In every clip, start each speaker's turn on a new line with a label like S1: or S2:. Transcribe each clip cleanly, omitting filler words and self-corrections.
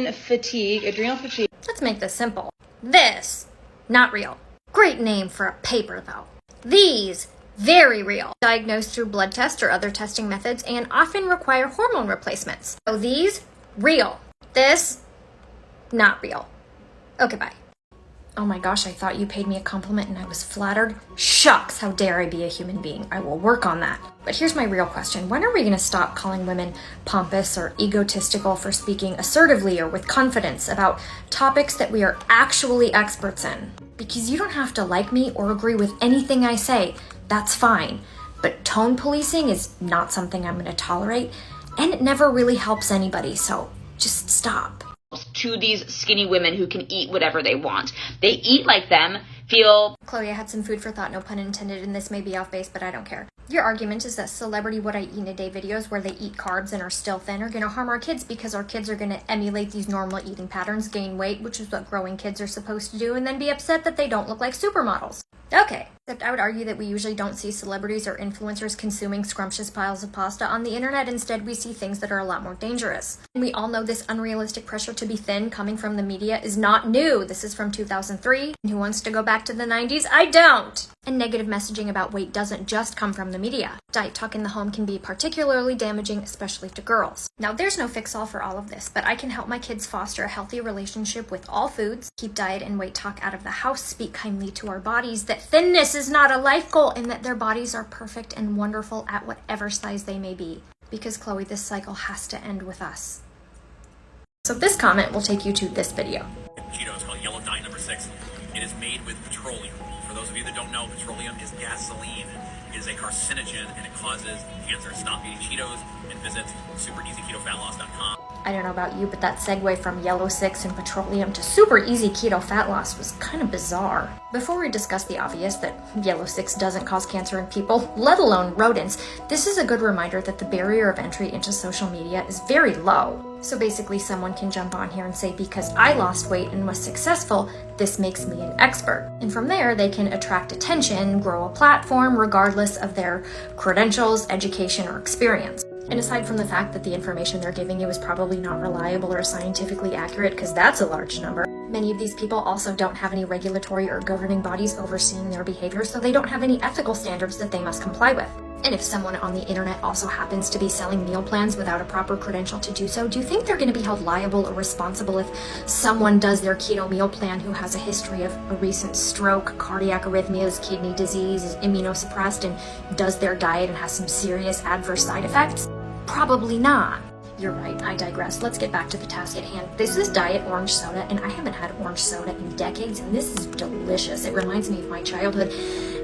S1: adrenal fatigue.
S2: Let's make this simple. This, not real. Great name for a paper though. These, very real. Diagnosed through blood tests or other testing methods and often require hormone replacements. So these, real. This, not real. Okay, bye. Oh my gosh, I thought you paid me a compliment and I was flattered. Shucks, how dare I be a human being. I will work on that. But here's my real question. When are we going to stop calling women pompous or egotistical for speaking assertively or with confidence about topics that we are actually experts in? Because you don't have to like me or agree with anything I say. That's fine. But tone policing is not something I'm going to tolerate, and it never really helps anybody, so just stop.
S1: To these skinny women who can eat whatever they want. They eat like them, feel...
S2: Chloe, I had some food for thought, no pun intended, and this may be off base, but I don't care. Your argument is that celebrity what I eat in a day videos where they eat carbs and are still thin are going to harm our kids because our kids are going to emulate these normal eating patterns, gain weight, which is what growing kids are supposed to do, and then be upset that they don't look like supermodels. Okay, except I would argue that we usually don't see celebrities or influencers consuming scrumptious piles of pasta on the internet. Instead, we see things that are a lot more dangerous. And we all know this unrealistic pressure to be thin coming from the media is not new. This is from 2003. And who wants to go back to the 90s? I don't! And negative messaging about weight doesn't just come from the media. Diet talk in the home can be particularly damaging, especially to girls. Now, there's no fix-all for all of this, but I can help my kids foster a healthy relationship with all foods, keep diet and weight talk out of the house, speak kindly to our bodies, that thinness is not a life goal, and that their bodies are perfect and wonderful at whatever size they may be. Because, Chloe, this cycle has to end with us. So this comment will take you to this video.
S3: Cheetos called Yellow Dye number 6. It is made with petroleum. For those of you that don't know, petroleum is gasoline. It is a carcinogen and it causes cancer. Stop eating Cheetos and visit supereasyketofatloss.com.
S2: I don't know about you, but that segue from Yellow 6 and petroleum to super easy keto fat loss was kind of bizarre. Before we discuss the obvious that Yellow 6 doesn't cause cancer in people, let alone rodents, this is a good reminder that the barrier of entry into social media is very low. So basically someone can jump on here and say, because I lost weight and was successful, this makes me an expert. And from there, they can attract attention, grow a platform, regardless of their credentials, education, or experience. And aside from the fact that the information they're giving you is probably not reliable or scientifically accurate, because that's a large number, many of these people also don't have any regulatory or governing bodies overseeing their behavior, so they don't have any ethical standards that they must comply with. And if someone on the internet also happens to be selling meal plans without a proper credential to do so, do you think they're going to be held liable or responsible if someone does their keto meal plan who has a history of a recent stroke, cardiac arrhythmias, kidney disease, is immunosuppressed, and does their diet and has some serious adverse side effects? Probably not. You're right, I digress. Let's get back to the task at hand. This is Diet Orange Soda, and I haven't had orange soda in decades, and this is delicious. It reminds me of my childhood.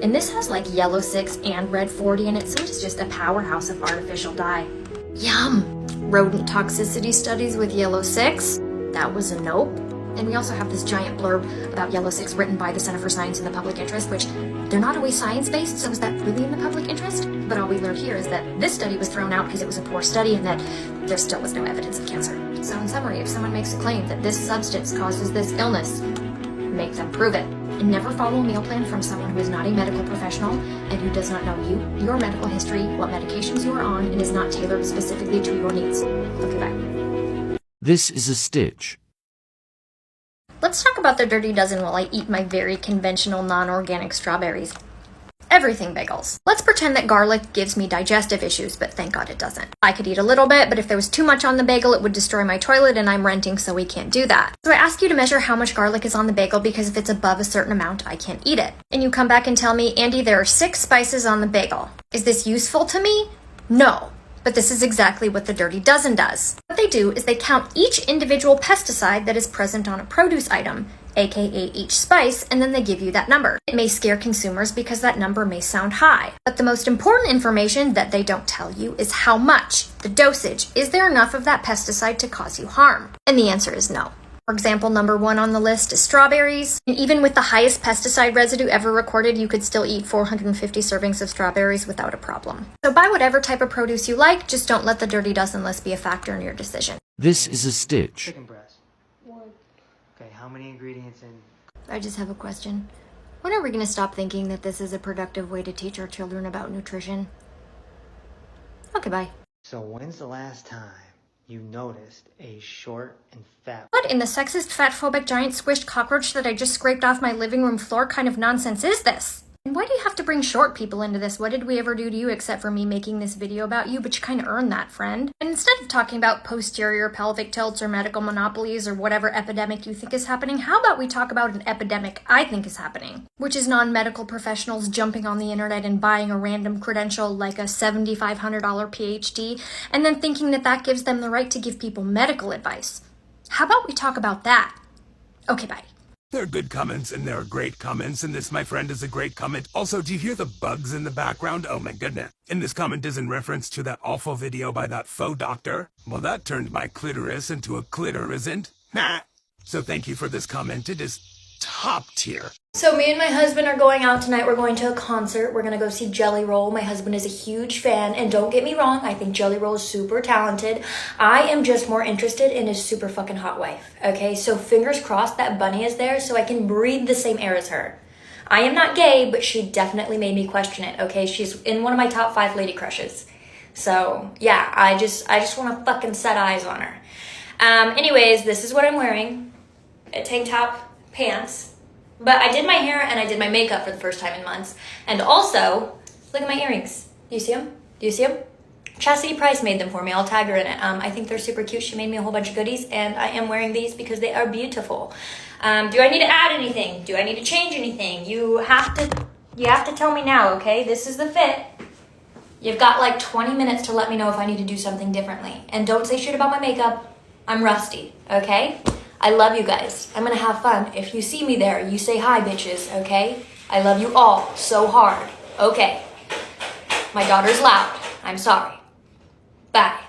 S2: And this has like Yellow 6 and Red 40 in it, so it is just a powerhouse of artificial dye. Yum! Rodent toxicity studies with Yellow 6? That was a nope. And we also have this giant blurb about Yellow 6 written by the Center for Science in the Public Interest, which they're not always science-based, so is that really in the public interest? But all we learned here is that this study was thrown out because it was a poor study and that there still was no evidence of cancer. So in summary, if someone makes a claim that this substance causes this illness, make them prove it. And never follow a meal plan from someone who is not a medical professional and who does not know you, your medical history, what medications you are on, and is not tailored specifically to your needs. Okay, bye.
S4: This is a stitch.
S2: Let's talk about the Dirty Dozen while I eat my very conventional non-organic strawberries. Everything bagels. Let's pretend that garlic gives me digestive issues, but thank God it doesn't. I could eat a little bit, but if there was too much on the bagel, it would destroy my toilet, and I'm renting, so we can't do that. So I ask you to measure how much garlic is on the bagel, because if it's above a certain amount, I can't eat it. And you come back and tell me, Andy, there are 6 spices on the bagel. Is this useful to me? No. But this is exactly what the Dirty Dozen does. What they do is they count each individual pesticide that is present on a produce item, aka each spice, and then they give you that number. It may scare consumers because that number may sound high. But the most important information that they don't tell you is how much, the dosage. Is there enough of that pesticide to cause you harm? And the answer is no. For example, number 1 on the list is strawberries. And even with the highest pesticide residue ever recorded, you could still eat 450 servings of strawberries without a problem. So buy whatever type of produce you like, just don't let the Dirty Dozen list be a factor in your decision.
S4: This is a stitch.
S5: Chicken breast. One. Okay, how many ingredients in?
S2: I just have a question. When are we going to stop thinking that this is a productive way to teach our children about nutrition? Okay, bye.
S5: So when's the last time you noticed a short and fat...
S2: What in the sexist, fatphobic, giant squished cockroach that I just scraped off my living room floor kind of nonsense is this? And why do you have to bring short people into this? What did we ever do to you except for me making this video about you? But you kind of earned that, friend. And instead of talking about posterior pelvic tilts or medical monopolies or whatever epidemic you think is happening, how about we talk about an epidemic I think is happening? Which is non-medical professionals jumping on the internet and buying a random credential like a $7,500 PhD and then thinking that that gives them the right to give people medical advice. How about we talk about that? Okay, bye.
S6: There are good comments and there are great comments, and this, my friend, is a great comment. Also, do you hear the bugs in the background? Oh my goodness. And this comment is in reference to that awful video by that faux doctor. Well, that turned my clitoris into a clitorisn't. Nah. So thank you for this comment. It is top tier.
S2: So me and my husband are going out tonight. We're going to a concert. We're going to go see Jelly Roll. My husband is a huge fan. And don't get me wrong, I think Jelly Roll is super talented. I am just more interested in his super fucking hot wife. Okay, so fingers crossed that Bunny is there so I can breathe the same air as her. I am not gay, but she definitely made me question it. Okay, she's in one of my top 5 lady crushes. So yeah, I just want to fucking set eyes on her. Anyways, this is what I'm wearing. A tank top, pants. But I did my hair and I did my makeup for the first time in months. And also, look at my earrings. Do you see them? Do you see them? Chastity Price made them for me. I'll tag her in it. I think they're super cute. She made me a whole bunch of goodies and I am wearing these because they are beautiful. Do I need to add anything? Do I need to change anything? You have to tell me now, okay? This is the fit. You've got like 20 minutes to let me know if I need to do something differently. And don't say shit about my makeup. I'm rusty, okay? I love you guys. I'm gonna have fun. If you see me there, you say hi, bitches, okay? I love you all so hard. Okay. My daughter's loud. I'm sorry. Bye.